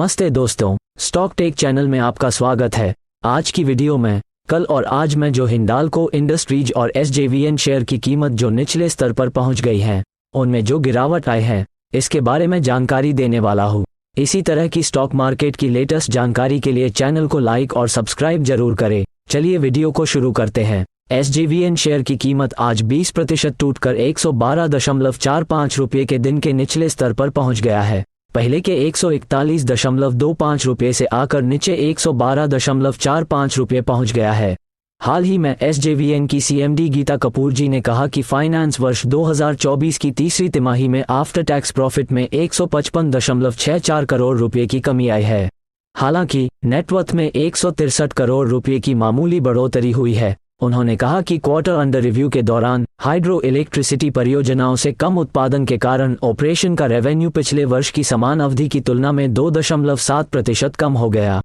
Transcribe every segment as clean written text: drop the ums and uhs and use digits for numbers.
नमस्ते दोस्तों, stock take channel में आपका स्वागत है। आज की वीडियो में कल और आज में जो हिंडाल्को इंडस्ट्रीज और एसजेवीएन शेयर की कीमत जो निचले स्तर पर पहुंच गई है, उनमें जो गिरावट आई है, इसके बारे में जानकारी देने वाला हूं। इसी तरह की स्टॉक मार्केट की लेटेस्ट जानकारी के लिए चैनल को लाइक और सब्सक्राइब जरूर करें। चलिए वीडियो को शुरू करते हैं। एसजेवीएन शेयर की कीमत आज 20% टूटकर 112.45 रुपये के दिन के निचले स्तर पर पहुंच गया है। पहले के 141.25 रुपये से आकर नीचे 112.45 रुपये पहुंच गया है। हाल ही में एसजेवीएन की सीएमडी गीता कपूर जी ने कहा कि फाइनेंस वर्ष 2024 की तीसरी तिमाही में आफ्टर टैक्स प्रॉफिट में 155.64 करोड़ रुपये की कमी आई है। हालांकि नेटवर्थ में 163 करोड़ रुपये की मामूली बढ़ोतरी हुई है। उन्होंने कहा कि क्वार्टर अंडर रिव्यू के दौरान हाइड्रो इलेक्ट्रिसिटी परियोजनाओं से कम उत्पादन के कारण ऑपरेशन का रेवेन्यू पिछले वर्ष की समान अवधि की तुलना में 2.7% कम हो गया।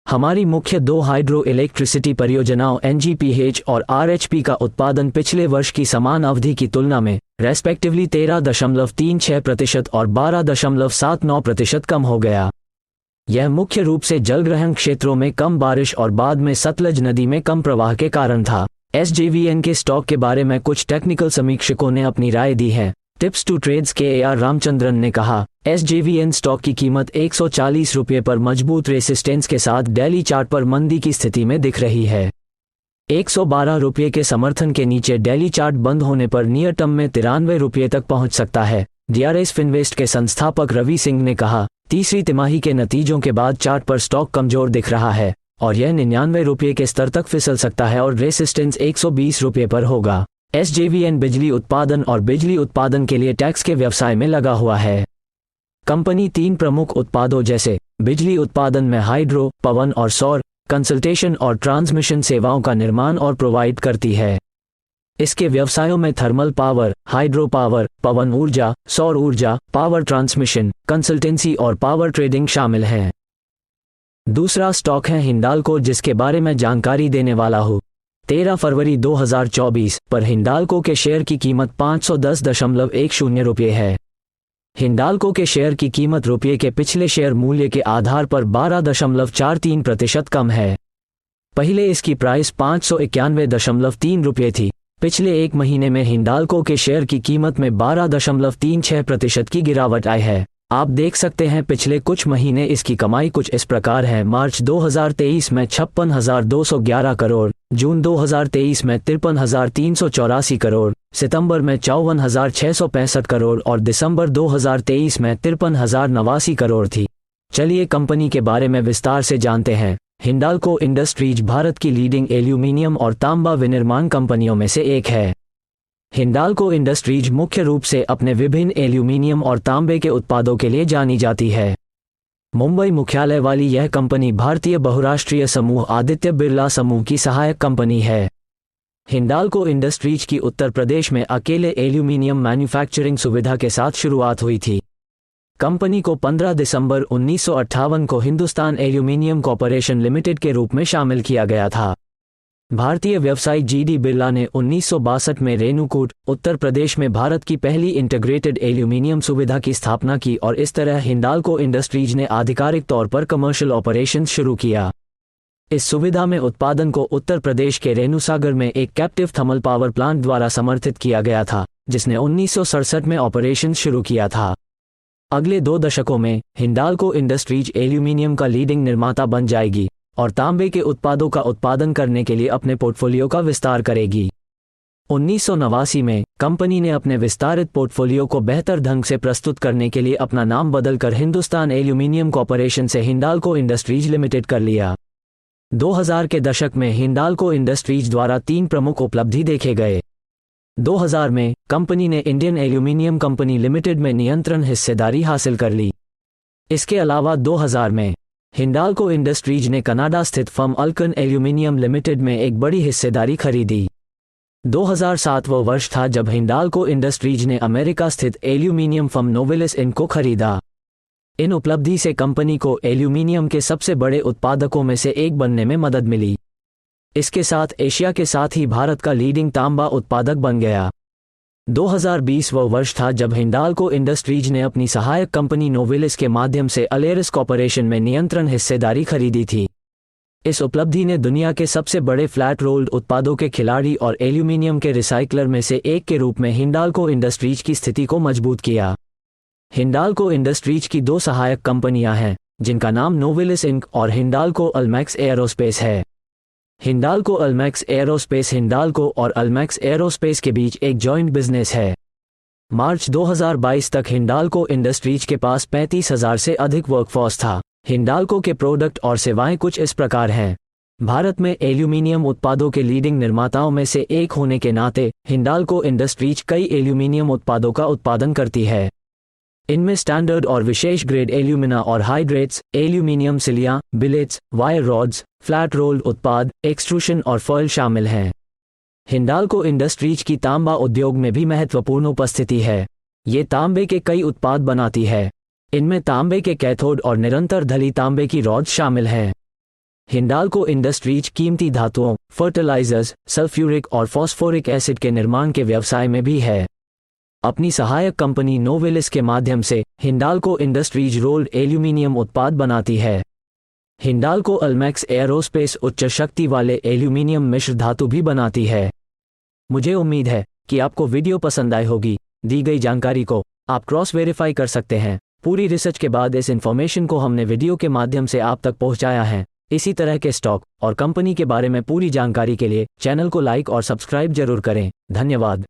हमारी मुख्य दो हाइड्रो इलेक्ट्रिसिटी परियोजनाओं एनजीपीएच और आरएचपी का उत्पादन पिछले वर्ष की समान अवधि की तुलना में रेस्पेक्टिवली 13.36% और 12.79% कम हो गया। यह मुख्य रूप से जलग्रहण क्षेत्रों में कम बारिश और बाद में सतलज नदी में कम प्रवाह के कारण था। एसजेवीएन के स्टॉक के बारे में कुछ टेक्निकल समीक्षकों ने अपनी राय दी है। टिप्स टू ट्रेड्स के AR रामचंद्रन ने कहा, एसजेवीएन स्टॉक की कीमत 140 रुपये पर मजबूत रेसिस्टेंस के साथ डेली चार्ट पर मंदी की स्थिति में दिख रही है। 112 रुपये के समर्थन के नीचे डेली चार्ट बंद होने पर नियर टर्म में 93 रुपये तक पहुंच सकता है। DRS फिनवेस्ट के संस्थापक रवि सिंह ने कहा, तीसरी तिमाही के नतीजों के बाद चार्ट पर स्टॉक कमजोर दिख रहा है और यह 99 रुपये के स्तर तक फिसल सकता है और रेसिस्टेंस 120 रुपये पर होगा। एसजेवीएन बिजली उत्पादन और बिजली उत्पादन के लिए टैक्स के व्यवसाय में लगा हुआ है। कंपनी 3 प्रमुख उत्पादों जैसे बिजली उत्पादन में हाइड्रो, पवन और सौर, कंसल्टेशन और ट्रांसमिशन सेवाओं का निर्माण और प्रोवाइड करती है। इसके व्यवसायों में थर्मल पावर, हाइड्रो पावर, पवन ऊर्जा, सौर ऊर्जा, पावर ट्रांसमिशन, कंसल्टेंसी और पावर ट्रेडिंग शामिल हैं। दूसरा स्टॉक है हिंडाल्को, जिसके बारे में जानकारी देने वाला हूँ। 13 फरवरी 2024 पर हिंडाल्को के शेयर की कीमत 510.10 रुपये है। हिंडाल्को के शेयर की कीमत रुपये के पिछले शेयर मूल्य के आधार पर 12.43% कम है। पहले इसकी प्राइस 591.3 रुपये थी। पिछले एक महीने में हिंडाल्को के शेयर की कीमत में 12.36% की गिरावट आई है। आप देख सकते हैं पिछले कुछ महीने इसकी कमाई कुछ इस प्रकार है। मार्च 2023 में 56,211 करोड़, जून 2023 में 53,384 करोड़, सितंबर में 54,665 करोड़ और दिसंबर 2023 में 53,089 करोड़ थी। चलिए कंपनी के बारे में विस्तार से जानते हैं। हिंडाल्को इंडस्ट्रीज भारत की लीडिंग एल्यूमीनियम और तांबा विनिर्माण कंपनियों में से एक है। हिंडाल्को इंडस्ट्रीज मुख्य रूप से अपने विभिन्न एल्यूमीनियम और तांबे के उत्पादों के लिए जानी जाती है। मुंबई मुख्यालय वाली यह कंपनी भारतीय बहुराष्ट्रीय समूह आदित्य बिरला समूह की सहायक कंपनी है। हिंडाल्को इंडस्ट्रीज की उत्तर प्रदेश में अकेले एल्यूमीनियम मैन्युफैक्चरिंग सुविधा के साथ शुरुआत हुई थी। कंपनी को 15 दिसंबर 1958 को हिंदुस्तान एल्यूमीनियम कॉर्पोरेशन लिमिटेड के रूप में शामिल किया गया था। भारतीय व्यवसायी GD बिरला ने 1962 में रेणुकूट, उत्तर प्रदेश में भारत की पहली इंटीग्रेटेड एल्यूमीनियम सुविधा की स्थापना की और इस तरह हिंडाल्को इंडस्ट्रीज ने आधिकारिक तौर पर कमर्शियल ऑपरेशंस शुरू किया। इस सुविधा में उत्पादन को उत्तर प्रदेश के रेणुसागर में एक कैप्टिव थर्मल पावर प्लांट द्वारा समर्थित किया गया था, जिसने 1967 में ऑपरेशन शुरू किया था। अगले 2 दशकों में हिंडाल्को इंडस्ट्रीज एल्यूमीनियम का लीडिंग निर्माता बन जाएगी और तांबे के उत्पादों का उत्पादन करने के लिए अपने पोर्टफोलियो का विस्तार करेगी। 1989 में कंपनी ने अपने विस्तारित पोर्टफोलियो को बेहतर ढंग से प्रस्तुत करने के लिए अपना नाम बदलकर हिंदुस्तान एल्यूमीनियम कॉर्पोरेशन से हिंडाल्को इंडस्ट्रीज लिमिटेड कर लिया। 2000 के दशक में हिंडाल्को इंडस्ट्रीज द्वारा 3 प्रमुख उपलब्धि देखे गए। 2000 में कंपनी ने इंडियन एल्यूमीनियम कंपनी लिमिटेड में नियंत्रण हिस्सेदारी हासिल कर ली। इसके अलावा 2000 में हिंडाल्को इंडस्ट्रीज ने कनाडा स्थित फर्म अल्कन एल्यूमीनियम लिमिटेड में एक बड़ी हिस्सेदारी खरीदी। 2007 वो वर्ष था जब हिंडाल्को इंडस्ट्रीज ने अमेरिका स्थित एल्यूमीनियम फर्म नोवेलिस इनक को खरीदा। इन उपलब्धि से कंपनी को एल्यूमीनियम के सबसे बड़े उत्पादकों में से एक बनने में मदद मिली। इसके साथ एशिया के साथ ही भारत का लीडिंग तांबा उत्पादक बन गया। 2020 वह वर्ष था जब हिंडाल्को इंडस्ट्रीज ने अपनी सहायक कंपनी नोवेलिस के माध्यम से अलेरिस कॉर्पोरेशन में नियंत्रण हिस्सेदारी खरीदी थी। इस उपलब्धि ने दुनिया के सबसे बड़े फ्लैट रोल्ड उत्पादों के खिलाड़ी और एल्यूमीनियम के रिसाइक्लर में से एक के रूप में हिंडाल्को इंडस्ट्रीज की स्थिति को मजबूत किया। हिंडाल्को इंडस्ट्रीज की दो सहायक कंपनियां हैं, जिनका नाम नोवेलिस इंक और हिंडाल्को अल्मैक्स एयरोस्पेस है। हिंडाल्को अल्मैक्स एयरोस्पेस हिंडाल्को और अल्मैक्स एयरोस्पेस के बीच एक जॉइंट बिजनेस है। मार्च 2022 तक हिंडाल्को इंडस्ट्रीज के पास 35,000 से अधिक वर्कफोर्स था। हिंडाल्को के प्रोडक्ट और सेवाएं कुछ इस प्रकार हैं। भारत में एल्यूमीनियम उत्पादों के लीडिंग निर्माताओं में से एक होने के नाते हिंडाल्को इंडस्ट्रीज कई एल्यूमीनियम उत्पादों का उत्पादन करती है। इनमें स्टैंडर्ड और विशेष ग्रेड एल्यूमिना और hydrates, aluminium cilia, billets, wire rods, flat rolled उत्पाद, एक्सट्रूशन और फॉयल शामिल हैं। हिंडाल्को इंडस्ट्रीज की तांबा उद्योग में भी महत्वपूर्ण उपस्थिति है। ये तांबे के कई उत्पाद बनाती है। इनमें तांबे के कैथोड और निरंतर ढली तांबे की रॉड्स शामिल हैं। हिंडाल्को इंडस्ट्रीज कीमती धातुओं, फर्टिलाइजर्स, सल्फ्यूरिक और फॉस्फोरिक एसिड के निर्माण के व्यवसाय में भी है। अपनी सहायक कंपनी नोवेलिस के माध्यम से हिंडाल्को इंडस्ट्रीज रोल्ड एल्यूमीनियम उत्पाद बनाती है। हिंडाल्को अल्मैक्स एयरोस्पेस उच्च शक्ति वाले एल्यूमीनियम मिश्र धातु भी बनाती है। मुझे उम्मीद है कि आपको वीडियो पसंद आई होगी। दी गई जानकारी को आप क्रॉस वेरीफाई कर सकते हैं। पूरी रिसर्च के बाद इस इन्फॉर्मेशन को हमने वीडियो के माध्यम से आप तक पहुंचाया है। इसी तरह के स्टॉक और कंपनी के बारे में पूरी जानकारी के लिए चैनल को लाइक और सब्सक्राइब जरूर करें। धन्यवाद।